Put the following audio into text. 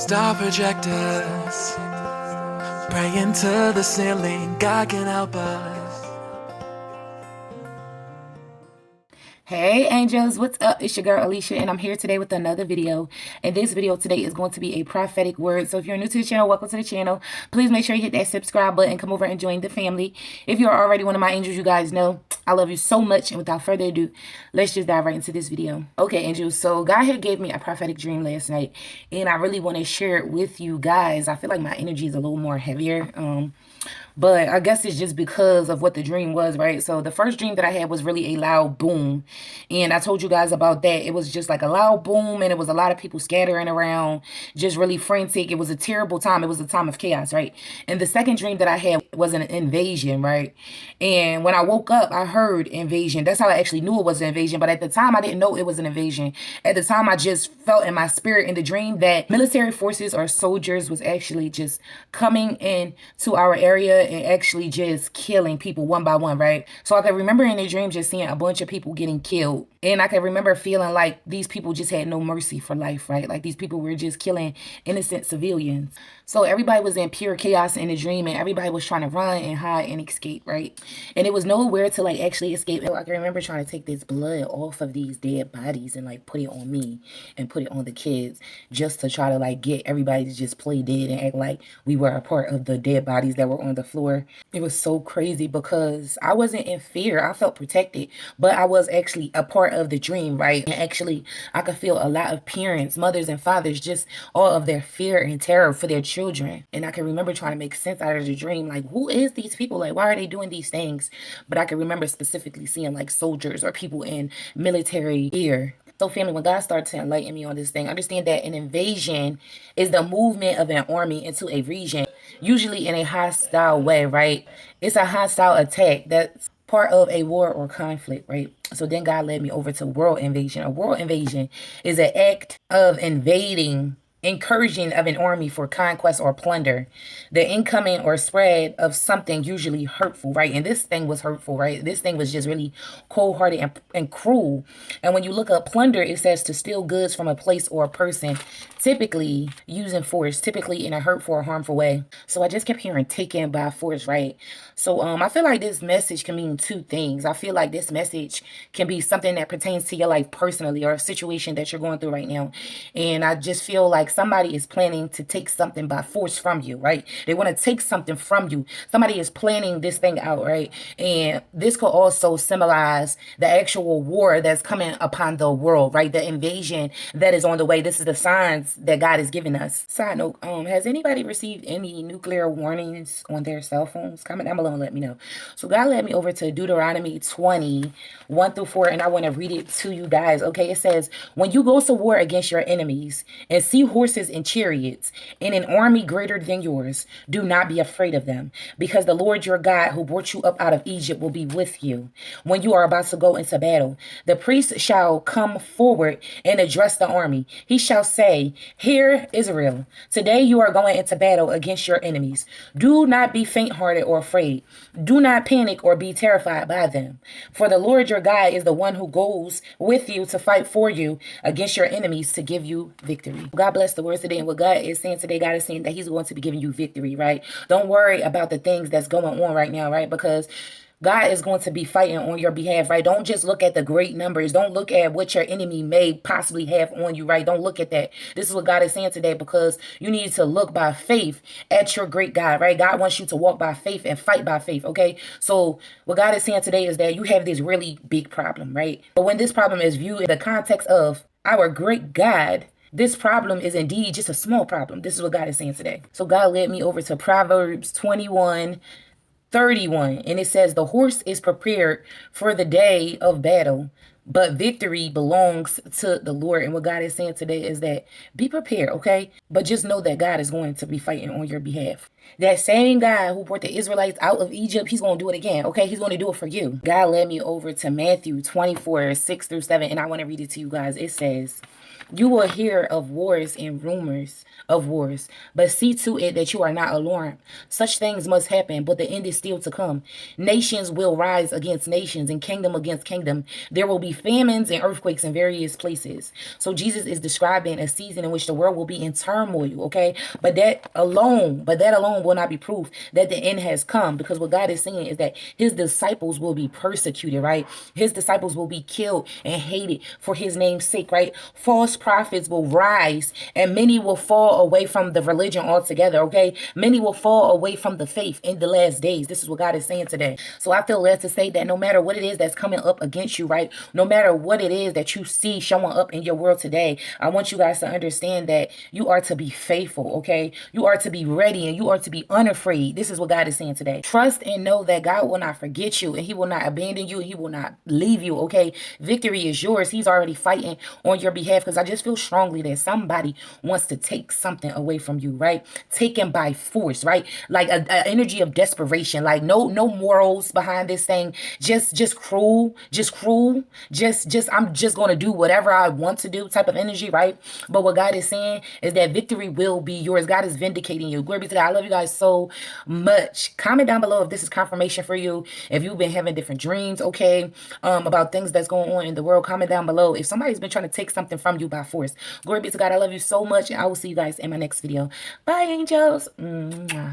Star projectors, praying to the ceiling, God can help us. Hey angels, what's up? It's your girl Alicia and I'm here today with another video. And this video today is going to be a prophetic word. So if you're new to the channel, welcome to the channel. Please make sure you hit that subscribe button, come over and join the family. If you're already one of my angels, you guys know I love you so much. And without further ado, let's just dive right into this video. Okay, angels, so God had gave me a prophetic dream last night and I really want to share it with you guys. I feel like my energy is a little more heavier. But I guess it's just because of what the dream was, right? So the first dream that I had was really a loud boom. And I told you guys about that. It was just like a loud boom and it was a lot of people scattering around, just really frantic. It was a terrible time. It was a time of chaos, right? And the second dream that I had was an invasion, right? And when I woke up, I heard invasion. That's how I actually knew it was an invasion. But at the time, I didn't know it was an invasion. At the time, I just felt in my spirit in the dream that military forces or soldiers was actually just coming in to our area and actually just killing people one by one, right? So I can remember in the dream just seeing a bunch of people getting killed. And I can remember feeling like these people just had no mercy for life, right? Like these people were just killing innocent civilians. So everybody was in pure chaos in the dream and everybody was trying to run and hide and escape, right? And it was nowhere to like actually escape. I can remember trying to take this blood off of these dead bodies and like put it on me and put it on the kids just to try to like get everybody to just play dead and act like we were a part of the dead bodies that were on the floor. It was so crazy because I wasn't in fear. I felt protected, but I was actually a part of the dream, right? And actually, I could feel a lot of parents, mothers and fathers, just all of their fear and terror for their children. And I can remember trying to make sense out of the dream. Like, who is these people? Like, why are they doing these things? But I can remember specifically seeing like soldiers or people in military gear. So family, when God started to enlighten me on this thing, understand that an invasion is the movement of an army into a region, usually in a hostile way, right? It's a hostile attack that's part of a war or conflict, right? So then God led me over to world invasion. A world invasion is an act of invading, incursion of an army for conquest or plunder, the incoming or spread of something usually hurtful, right? And this thing was hurtful, right? This thing was just really cold-hearted and cruel. And when you look up plunder, it says to steal goods from a place or a person, typically using force, typically in a hurtful or harmful way. So I just kept hearing taken by force, right? So I feel like this message can mean two things. I feel like this message can be something that pertains to your life personally or a situation that you're going through right now. And I just feel like somebody is planning to take something by force from you, right? They want to take something from you. Somebody is planning this thing out, right? And this could also symbolize the actual war that's coming upon the world, right? The invasion that is on the way. This is the signs that God is giving us. Side note, has anybody received any nuclear warnings on their cell phones? Comment down below and let me know. So God led me over to Deuteronomy 20, 1 through 4, and I want to read it to you guys, okay? It says, when you go to war against your enemies and see horses and chariots in an army greater than yours, do not be afraid of them, because the Lord your God who brought you up out of Egypt will be with you when you are about to go into battle. The priest shall come forward and address the army. He shall say, hear Israel, today you are going into battle against your enemies. Do not be faint-hearted or afraid. Do not panic or be terrified by them. For the Lord your God is the one who goes with you to fight for you against your enemies to give you victory. God bless the words today. And what God is saying today, God is saying that he's going to be giving you victory, right? Don't worry about the things that's going on right now, right? Because God is going to be fighting on your behalf, right? Don't just look at the great numbers. Don't look at what your enemy may possibly have on you, right? Don't look at that. This is what God is saying today, because you need to look by faith at your great God, right? God wants you to walk by faith and fight by faith, okay? So what God is saying today is that you have this really big problem, right? But when this problem is viewed in the context of our great God, this problem is indeed just a small problem. This is what God is saying today. So God led me over to Proverbs 21:31, and it says, the horse is prepared for the day of battle, but victory belongs to the Lord. And what God is saying today is that be prepared, okay? But just know that God is going to be fighting on your behalf. That same God who brought the Israelites out of Egypt, he's going to do it again, okay? He's going to do it for you. God led me over to Matthew 24:6-7, and I want to read it to you guys. It says, you will hear of wars and rumors of wars, but see to it that you are not alarmed. Such things must happen, but the end is still to come. Nations will rise against nations and kingdom against kingdom. There will be be famines and earthquakes in various places. So Jesus is describing a season in which the world will be in turmoil, okay? But that alone will not be proof that the end has come, because what God is saying is that his disciples will be persecuted, right? His disciples will be killed and hated for his name's sake, right? False prophets will rise and many will fall away from the religion altogether, okay? Many will fall away from the faith in the last days. This is what God is saying today. So I feel led to say that no matter what it is that's coming up against you, right? No matter what it is that you see showing up in your world today, I want you guys to understand that you are to be faithful, okay? You are to be ready and you are to be unafraid. This is what God is saying today. Trust and know that God will not forget you and he will not abandon you and he will not leave you, okay? Victory is yours. He's already fighting on your behalf, because I just feel strongly that somebody wants to take something away from you, right? Taken by force, right? Like an energy of desperation, like no morals behind this thing, just cruel, I'm just gonna do whatever I want to do type of energy, right? But what God is saying is that victory will be yours. God is vindicating you. Glory be to God. I love you guys so much. Comment down below if this is confirmation for you, if you've been having different dreams, okay, about things that's going on in the world. Comment down below if somebody's been trying to take something from you by force. Glory be to God. I love you so much, and I will see you guys in my next video. Bye, angels. Mwah.